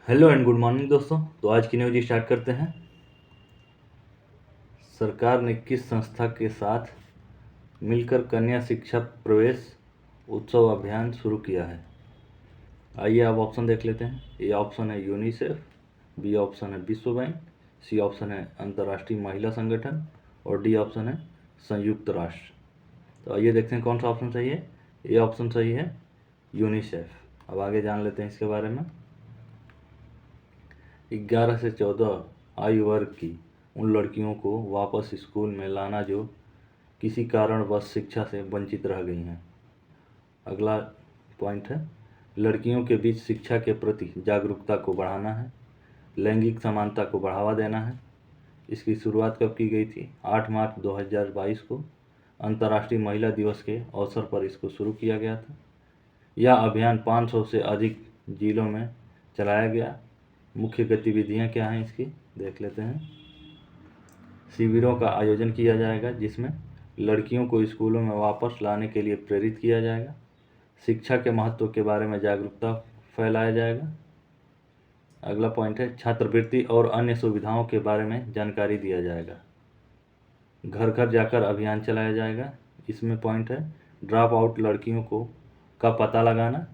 Hello and good morning दोस्तों। तो आज की न्यूज स्टार्ट करते हैं। सरकार ने किस संस्था के साथ मिलकर कन्या शिक्षा प्रवेश उत्सव अभियान शुरू किया है? आइए आप ऑप्शन देख लेते हैं। ए ऑप्शन है यूनिसेफ, बी ऑप्शन है विश्व बैंक, सी ऑप्शन है अंतर्राष्ट्रीय महिला संगठन और डी ऑप्शन है संयुक्त राष्ट्र। तो आइए देखते हैं कौन सा ऑप्शन सही है। ए ऑप्शन सही है यूनिसेफ। अब आगे जान लेते हैं इसके बारे में। 11 से 14 आयु वर्ग की उन लड़कियों को वापस स्कूल में लाना जो किसी कारणवश शिक्षा से वंचित रह गई हैं। अगला पॉइंट है लड़कियों के बीच शिक्षा के प्रति जागरूकता को बढ़ाना है, लैंगिक समानता को बढ़ावा देना है। इसकी शुरुआत कब की गई थी? 8 मार्च 2022 को अंतर्राष्ट्रीय महिला दिवस के अवसर पर इसको शुरू किया गया था। यह अभियान 500 से अधिक जिलों में चलाया गया। मुख्य गतिविधियां क्या हैं इसकी देख लेते हैं। शिविरों का आयोजन किया जाएगा जिसमें लड़कियों को स्कूलों में वापस लाने के लिए प्रेरित किया जाएगा। शिक्षा के महत्व के बारे में जागरूकता फैलाया जाएगा। अगला पॉइंट है छात्रवृत्ति और अन्य सुविधाओं के बारे में जानकारी दिया जाएगा। घर घर जाकर अभियान चलाया जाएगा। इसमें पॉइंट है ड्रॉप आउट लड़कियों को का पता लगाना,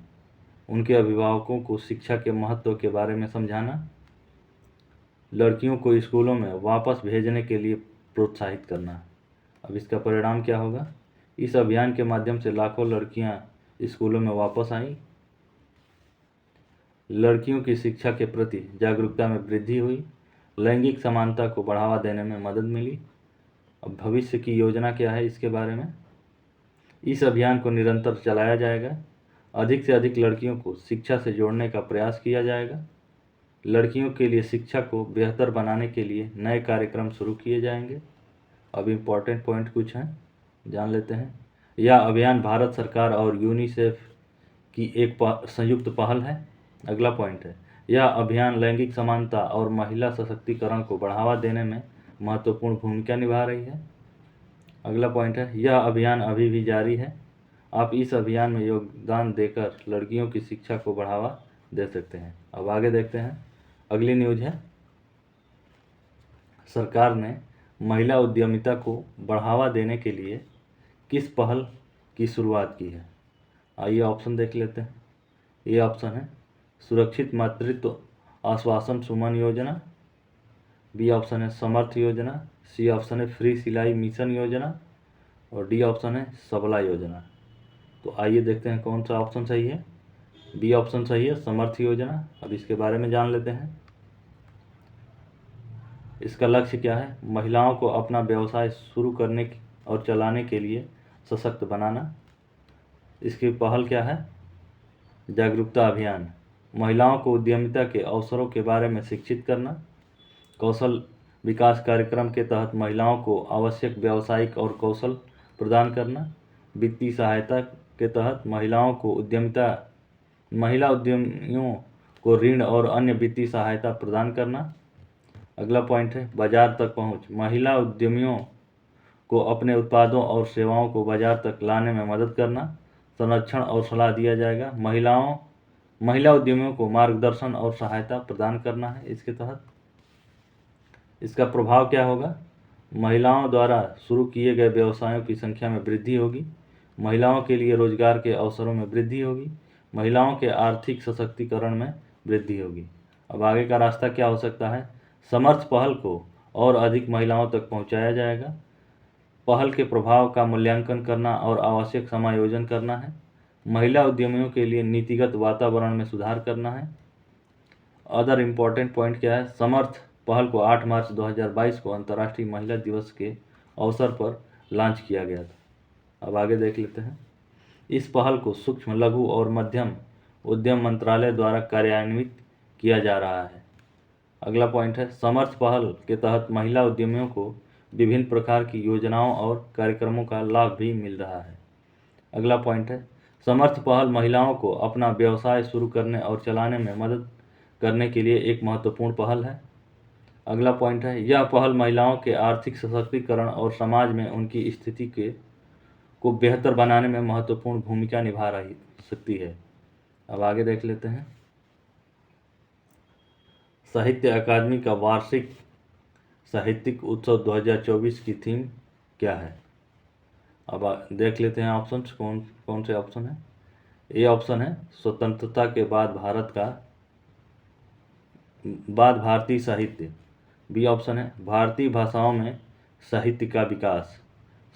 उनके अभिभावकों को शिक्षा के महत्व के बारे में समझाना, लड़कियों को स्कूलों में वापस भेजने के लिए प्रोत्साहित करना। अब इसका परिणाम क्या होगा? इस अभियान के माध्यम से लाखों लड़कियां स्कूलों में वापस आईं, लड़कियों की शिक्षा के प्रति जागरूकता में वृद्धि हुई, लैंगिक समानता को बढ़ावा देने में मदद मिली। अब भविष्य की योजना क्या है इसके बारे में? इस अभियान को निरंतर चलाया जाएगा। अधिक से अधिक लड़कियों को शिक्षा से जोड़ने का प्रयास किया जाएगा। लड़कियों के लिए शिक्षा को बेहतर बनाने के लिए नए कार्यक्रम शुरू किए जाएंगे। अब इम्पॉर्टेंट पॉइंट कुछ हैं, जान लेते हैं। यह अभियान भारत सरकार और यूनिसेफ की एक संयुक्त पहल है। अगला पॉइंट है यह अभियान लैंगिक समानता और महिला सशक्तिकरण को बढ़ावा देने में महत्वपूर्ण भूमिका निभा रही है। अगला पॉइंट है यह अभियान अभी भी जारी है। आप इस अभियान में योगदान देकर लड़कियों की शिक्षा को बढ़ावा दे सकते हैं। अब आगे देखते हैं। अगली न्यूज है सरकार ने महिला उद्यमिता को बढ़ावा देने के लिए किस पहल की शुरुआत की है? आइए ऑप्शन देख लेते हैं। ये ऑप्शन है सुरक्षित मातृत्व आश्वासन सुमन योजना, बी ऑप्शन है समर्थ योजना, सी ऑप्शन है फ्री सिलाई मिशन योजना और डी ऑप्शन है सबला योजना। तो आइए देखते हैं कौन सा ऑप्शन सही है। बी ऑप्शन सही है समर्थ योजना। अब इसके बारे में जान लेते हैं। इसका लक्ष्य क्या है? महिलाओं को अपना व्यवसाय शुरू करने और चलाने के लिए सशक्त बनाना। इसकी पहल क्या है? जागरूकता अभियान, महिलाओं को उद्यमिता के अवसरों के बारे में शिक्षित करना। कौशल विकास कार्यक्रम के तहत महिलाओं को आवश्यक व्यावसायिक और कौशल प्रदान करना। वित्तीय सहायता के तहत महिला उद्यमियों को ऋण और अन्य वित्तीय सहायता प्रदान करना। अगला पॉइंट है बाजार तक पहुंच, महिला उद्यमियों को अपने उत्पादों और सेवाओं को बाजार तक लाने में मदद करना। संरक्षण और सलाह दिया जाएगा। महिला उद्यमियों को मार्गदर्शन और सहायता प्रदान करना है। इसके तहत इसका प्रभाव क्या होगा? महिलाओं द्वारा शुरू किए गए व्यवसायों की संख्या में वृद्धि होगी, महिलाओं के लिए रोजगार के अवसरों में वृद्धि होगी, महिलाओं के आर्थिक सशक्तिकरण में वृद्धि होगी। अब आगे का रास्ता क्या हो सकता है? समर्थ पहल को और अधिक महिलाओं तक पहुंचाया जाएगा। पहल के प्रभाव का मूल्यांकन करना और आवश्यक समायोजन करना है। महिला उद्यमियों के लिए नीतिगत वातावरण में सुधार करना है। अदर इम्पॉर्टेंट पॉइंट क्या है? समर्थ पहल को 8 मार्च 2022 को अंतर्राष्ट्रीय महिला दिवस के अवसर पर लॉन्च किया गया था। अब आगे देख लेते हैं। इस पहल को सूक्ष्म लघु और मध्यम उद्यम मंत्रालय द्वारा कार्यान्वित किया जा रहा है। अगला पॉइंट है समर्थ पहल के तहत महिला उद्यमियों को विभिन्न प्रकार की योजनाओं और कार्यक्रमों का लाभ भी मिल रहा है। अगला पॉइंट है समर्थ पहल महिलाओं को अपना व्यवसाय शुरू करने और चलाने में मदद करने के लिए एक महत्वपूर्ण पहल है। अगला पॉइंट है यह पहल महिलाओं के आर्थिक सशक्तिकरण और समाज में उनकी स्थिति को बेहतर बनाने में महत्वपूर्ण भूमिका निभा रही सकती है। अब आगे देख लेते हैं। साहित्य अकादमी का वार्षिक साहित्यिक उत्सव 2024 की थीम क्या है? अब देख लेते हैं ऑप्शन कौन कौन से ऑप्शन है। ए ऑप्शन है स्वतंत्रता के बाद भारतीय साहित्य। बी ऑप्शन है भारतीय भाषाओं में साहित्य का विकास।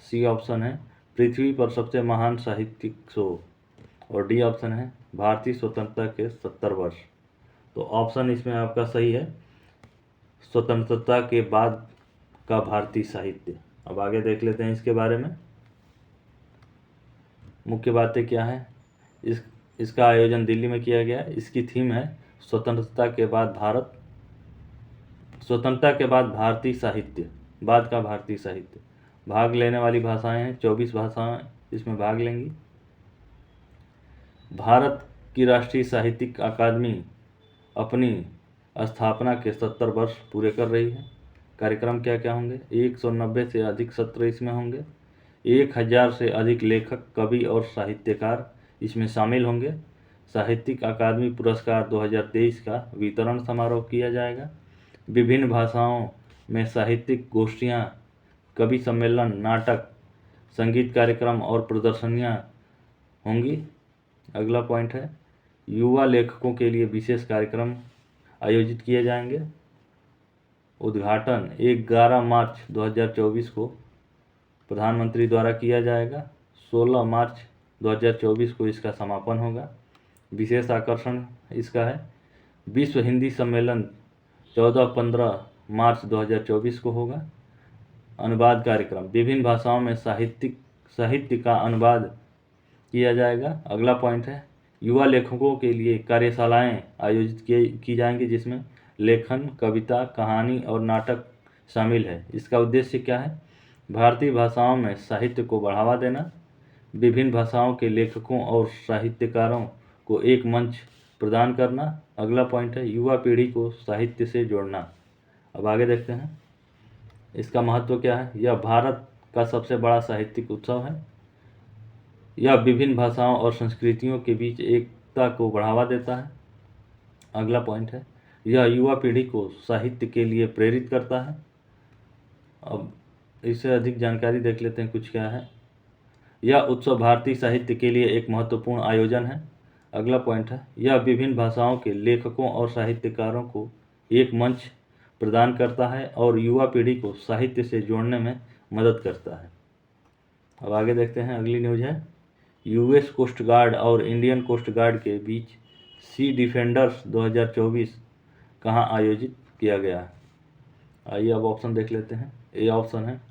सी ऑप्शन है पृथ्वी पर सबसे महान साहित्यिक शोध। और डी ऑप्शन है भारतीय स्वतंत्रता के 70 वर्ष। तो ऑप्शन इसमें आपका सही है, स्वतंत्रता के बाद का भारतीय साहित्य। अब आगे देख लेते हैं इसके बारे में। मुख्य बातें क्या है। इसका आयोजन दिल्ली में किया गया। इसकी थीम है स्वतंत्रता के बाद भारतीय साहित्य, बाद का भारतीय साहित्य। भाग लेने वाली भाषाएं हैं, 24 भाषाएं इसमें भाग लेंगी। भारत की राष्ट्रीय साहित्यिक अकादमी अपनी स्थापना के 70 वर्ष पूरे कर रही है। कार्यक्रम क्या क्या होंगे। 190 से अधिक सत्र इसमें होंगे। 1000 से अधिक लेखक, कवि और साहित्यकार इसमें शामिल होंगे। साहित्यिक अकादमी पुरस्कार 2023 का वितरण समारोह किया जाएगा। विभिन्न भाषाओं में साहित्यिक गोष्ठियाँ, कवि सम्मेलन, नाटक, संगीत कार्यक्रम और प्रदर्शनियाँ होंगी। अगला पॉइंट है युवा लेखकों के लिए विशेष कार्यक्रम आयोजित किए जाएंगे। उद्घाटन 11 मार्च 2024 को प्रधानमंत्री द्वारा किया जाएगा। 16 मार्च 2024 को इसका समापन होगा। विशेष आकर्षण इसका है विश्व हिंदी सम्मेलन 14-15 मार्च 2024 को होगा। अनुवाद कार्यक्रम, विभिन्न भाषाओं में साहित्य का अनुवाद किया जाएगा। अगला पॉइंट है युवा लेखकों के लिए कार्यशालाएं आयोजित की जाएंगी, जिसमें लेखन, कविता, कहानी और नाटक शामिल है। इसका उद्देश्य क्या है। भारतीय भाषाओं में साहित्य को बढ़ावा देना, विभिन्न भाषाओं के लेखकों और साहित्यकारों को एक मंच प्रदान करना। अगला पॉइंट है युवा पीढ़ी को साहित्य से जोड़ना। अब आगे देखते हैं इसका महत्व क्या है। यह भारत का सबसे बड़ा साहित्यिक उत्सव है। यह विभिन्न भाषाओं और संस्कृतियों के बीच एकता को बढ़ावा देता है। अगला पॉइंट है यह युवा पीढ़ी को साहित्य के लिए प्रेरित करता है। अब इससे अधिक जानकारी देख लेते हैं कुछ क्या है। यह उत्सव भारतीय साहित्य के लिए एक महत्वपूर्ण आयोजन है। अगला पॉइंट है यह विभिन्न भाषाओं के लेखकों और साहित्यकारों को एक मंच प्रदान करता है और युवा पीढ़ी को साहित्य से जोड़ने में मदद करता है। अब आगे देखते हैं अगली न्यूज़ है यूएस कोस्ट गार्ड और इंडियन कोस्ट गार्ड के बीच सी डिफेंडर्स 2024 कहाँ आयोजित किया गया है। आइए अब ऑप्शन देख लेते हैं। ए ऑप्शन है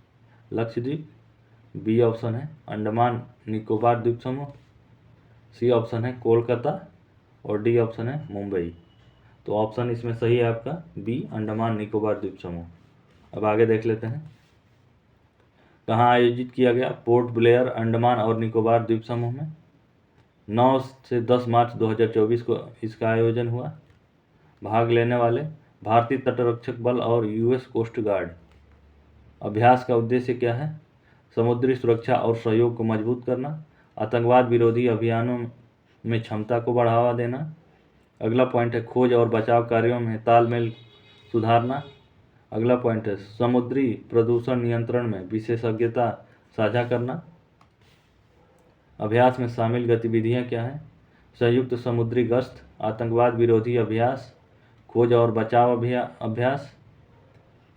लक्षद्वीप, बी ऑप्शन है अंडमान निकोबार द्वीप समूह, सी ऑप्शन है कोलकाता और डी ऑप्शन है मुंबई। तो ऑप्शन इसमें सही है आपका बी, अंडमान निकोबार द्वीप समूह। अब आगे देख लेते हैं कहाँ आयोजित किया गया। पोर्ट ब्लेयर, अंडमान और निकोबार द्वीप समूह में 9 से 10 मार्च 2024 को इसका आयोजन हुआ। भाग लेने वाले भारतीय तटरक्षक बल और यूएस कोस्ट गार्ड। अभ्यास का उद्देश्य क्या है। समुद्री सुरक्षा और सहयोग को मजबूत करना, आतंकवाद विरोधी अभियानों में क्षमता को बढ़ावा देना। अगला पॉइंट है खोज और बचाव कार्यों में तालमेल सुधारना। अगला पॉइंट है समुद्री प्रदूषण नियंत्रण में विशेषज्ञता साझा करना। अभ्यास में शामिल गतिविधियां क्या हैं। संयुक्त समुद्री गश्त, आतंकवाद विरोधी अभ्यास, खोज और बचाव अभ्यास।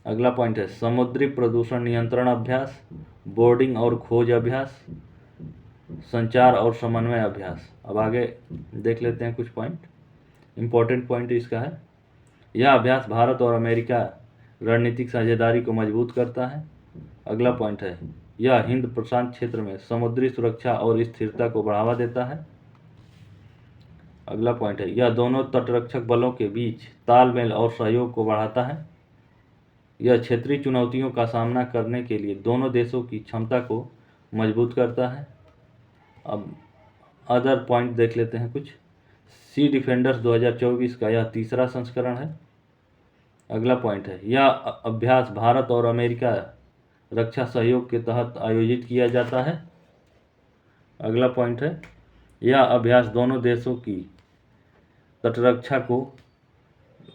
अगला पॉइंट है समुद्री प्रदूषण नियंत्रण अभ्यास, बोर्डिंग और खोज अभ्यास, संचार और समन्वय अभ्यास। अब आगे देख लेते हैं कुछ पॉइंट। इम्पोर्टेंट पॉइंट इसका है यह अभ्यास भारत और अमेरिका रणनीतिक साझेदारी को मजबूत करता है। अगला पॉइंट है यह हिंद प्रशांत क्षेत्र में समुद्री सुरक्षा और स्थिरता को बढ़ावा देता है। अगला पॉइंट है यह दोनों तटरक्षक बलों के बीच तालमेल और सहयोग को बढ़ाता है। यह क्षेत्रीय चुनौतियों का सामना करने के लिए दोनों देशों की क्षमता को मजबूत करता है। अब अदर पॉइंट देख लेते हैं कुछ। सी डिफेंडर्स 2024 का यह तीसरा संस्करण है। अगला पॉइंट है यह अभ्यास भारत और अमेरिका रक्षा सहयोग के तहत आयोजित किया जाता है। अगला पॉइंट है यह अभ्यास दोनों देशों की तटरक्षा को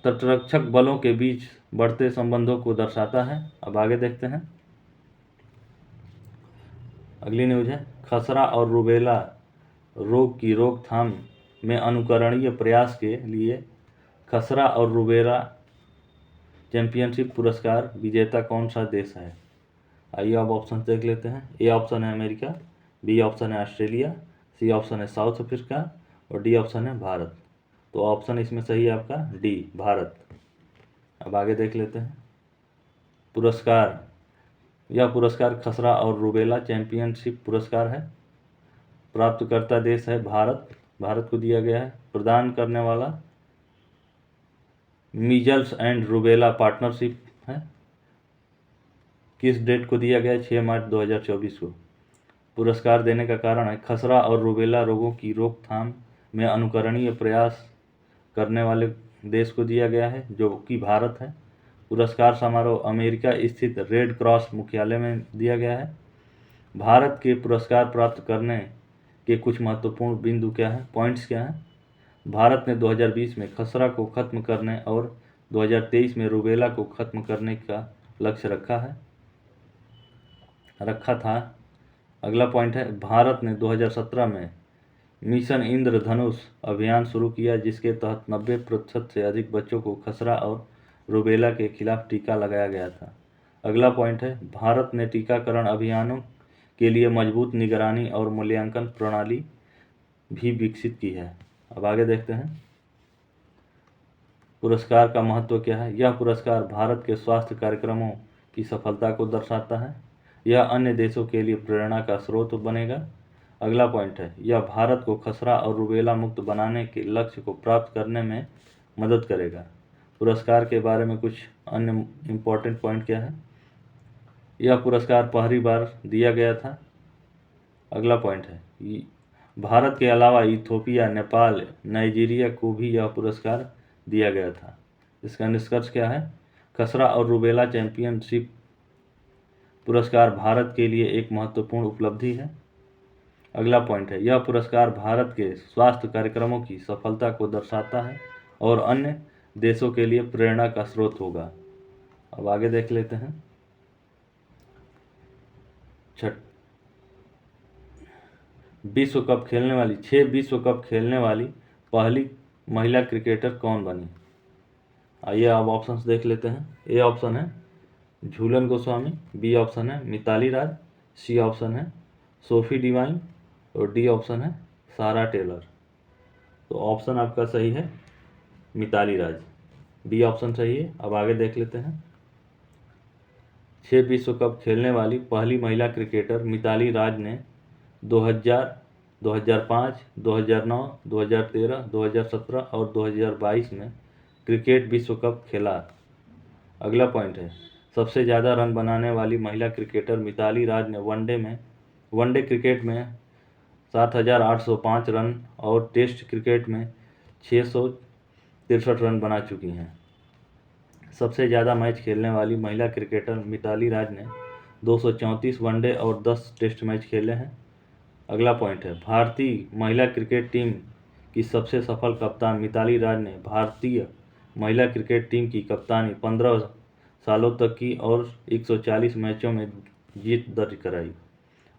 तटरक्षक बलों के बीच बढ़ते संबंधों को दर्शाता है। अब आगे देखते हैं, अगली न्यूज है, खसरा और रूबेला रोग की रोकथाम में अनुकरणीय प्रयास के लिए खसरा और रूबेला चैंपियनशिप पुरस्कार विजेता कौन सा देश है? आइए अब ऑप्शन देख लेते हैं। ए ऑप्शन है अमेरिका, बी ऑप्शन है ऑस्ट्रेलिया, सी ऑप्शन है साउथ अफ्रीका और डी ऑप्शन है भारत। तो ऑप्शन इसमें सही है आपका डी, भारत। अब आगे देख लेते हैं, पुरस्कार, यह पुरस्कार खसरा और रूबेला चैंपियनशिप पुरस्कार है। प्राप्तकर्ता देश है भारत, भारत को दिया गया है। प्रदान करने वाला मीजल्स एंड रूबेला पार्टनरशिप है। किस डेट को दिया गया है? 6 मार्च 2024 को। पुरस्कार देने का कारण है खसरा और रूबेला रोगों की रोकथाम में अनुकरणीय प्रयास करने वाले देश को दिया गया है, जो कि भारत है। पुरस्कार समारोह अमेरिका स्थित रेड क्रॉस मुख्यालय में दिया गया है। भारत के पुरस्कार प्राप्त करने के कुछ महत्वपूर्ण बिंदु क्या हैं, पॉइंट्स क्या हैं? भारत ने 2020 में खसरा को खत्म करने और 2023 में रूबेला को खत्म करने का लक्ष्य रखा था। अगला पॉइंट है, भारत ने 2017 में मिशन इंद्रधनुष अभियान शुरू किया, जिसके तहत 90% से अधिक बच्चों को खसरा और रूबेला के खिलाफ टीका लगाया गया था। अगला पॉइंट है, भारत ने टीकाकरण अभियानों के लिए मजबूत निगरानी और मूल्यांकन प्रणाली भी विकसित की है। अब आगे देखते हैं, पुरस्कार का महत्व क्या है? यह पुरस्कार भारत के स्वास्थ्य कार्यक्रमों की सफलता को दर्शाता है। यह अन्य देशों के लिए प्रेरणा का स्रोत बनेगा। अगला पॉइंट है, यह भारत को खसरा और रूबेला मुक्त बनाने के लक्ष्य को प्राप्त करने में मदद करेगा। पुरस्कार के बारे में कुछ अन्य इम्पोर्टेंट पॉइंट क्या है? यह पुरस्कार पहली बार दिया गया था। अगला पॉइंट है, भारत के अलावा इथियोपिया, नेपाल, नाइजीरिया को भी यह पुरस्कार दिया गया था। इसका निष्कर्ष क्या है? खसरा और रूबेला चैंपियनशिप पुरस्कार भारत के लिए एक महत्वपूर्ण उपलब्धि है। अगला पॉइंट है, यह पुरस्कार भारत के स्वास्थ्य कार्यक्रमों की सफलता को दर्शाता है और अन्य देशों के लिए प्रेरणा का स्रोत होगा। अब आगे देख लेते हैं, विश्व कप खेलने वाली 6 विश्व कप खेलने वाली पहली महिला क्रिकेटर कौन बनी? आइए अब ऑप्शंस देख लेते हैं। ए ऑप्शन है झूलन गोस्वामी, बी ऑप्शन है मिताली राज, सी ऑप्शन है सोफी डिवाइन और डी ऑप्शन है सारा टेलर। तो ऑप्शन आपका सही है मिताली राज, बी ऑप्शन सही है। अब आगे देख लेते हैं, 6 विश्व कप खेलने वाली पहली महिला क्रिकेटर मिताली राज ने 2000, 2005, 2009, 2013, 2017 और 2022 में क्रिकेट विश्व कप खेला। अगला पॉइंट है, सबसे ज़्यादा रन बनाने वाली महिला क्रिकेटर मिताली राज ने वनडे क्रिकेट में 7,805 रन और टेस्ट क्रिकेट में 663 रन बना चुकी हैं। सबसे ज़्यादा मैच खेलने वाली महिला क्रिकेटर मिताली राज ने 234 वनडे और 10 टेस्ट मैच खेले हैं। अगला पॉइंट है, भारतीय महिला क्रिकेट टीम की सबसे सफल कप्तान मिताली राज ने भारतीय महिला क्रिकेट टीम की कप्तानी 15 सालों तक की और 140 मैचों में जीत दर्ज कराई।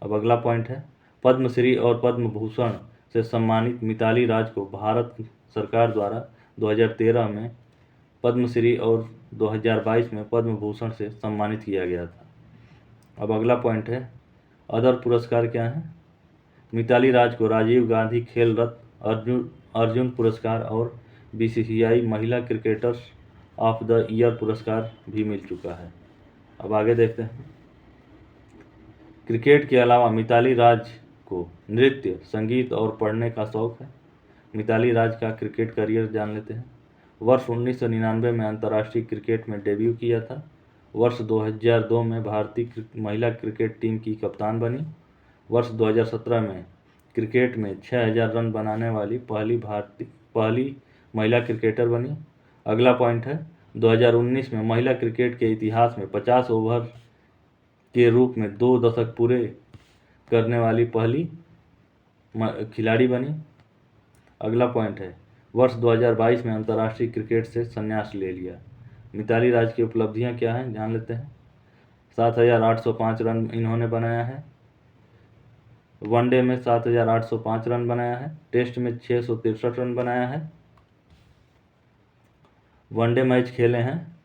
अब अगला पॉइंट है, पद्मश्री और पद्म भूषण से सम्मानित मिताली राज को भारत सरकार द्वारा 2013 में पद्मश्री और 2022 में पद्म भूषण से सम्मानित किया गया था। अब अगला पॉइंट है, अदर पुरस्कार क्या हैं? मिताली राज को राजीव गांधी खेल रत्न, अर्जुन पुरस्कार और बीसीसीआई महिला क्रिकेटर्स ऑफ द ईयर पुरस्कार भी मिल चुका है। अब आगे देखते हैं, क्रिकेट के अलावा मिताली राज को नृत्य, संगीत और पढ़ने का शौक है। मिताली राज का क्रिकेट करियर जान लेते हैं। वर्ष 1999 में अंतर्राष्ट्रीय क्रिकेट में डेब्यू किया था। वर्ष 2002 में भारतीय महिला क्रिकेट टीम की कप्तान बनी। वर्ष 2017 में क्रिकेट में 6000 रन बनाने वाली पहली महिला क्रिकेटर बनी। अगला पॉइंट है, 2019 में महिला क्रिकेट के इतिहास में 50 ओवर के रूप में 2 दशक पूरे करने वाली पहली खिलाड़ी बनी। अगला पॉइंट है, वर्ष 2022 में अंतर्राष्ट्रीय क्रिकेट से संन्यास ले लिया। मिताली राज की उपलब्धियां क्या हैं, जान लेते हैं। 7,805 रन इन्होंने बनाया है। वनडे में 7,805 रन बनाया है। टेस्ट में 663 रन बनाया है। वनडे मैच खेले हैं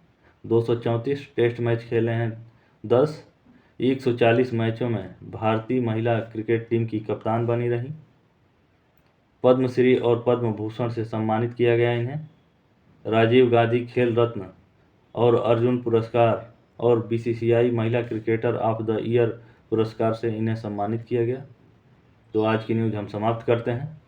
234, टेस्ट मैच खेले हैं 10। 140 मैचों में भारतीय महिला क्रिकेट टीम की कप्तान बनी रही। पद्मश्री और पद्म भूषण से सम्मानित किया गया इन्हें। राजीव गांधी खेल रत्न और अर्जुन पुरस्कार और बीसीसीआई महिला क्रिकेटर ऑफ द ईयर पुरस्कार से इन्हें सम्मानित किया गया। तो आज की न्यूज़ हम समाप्त करते हैं।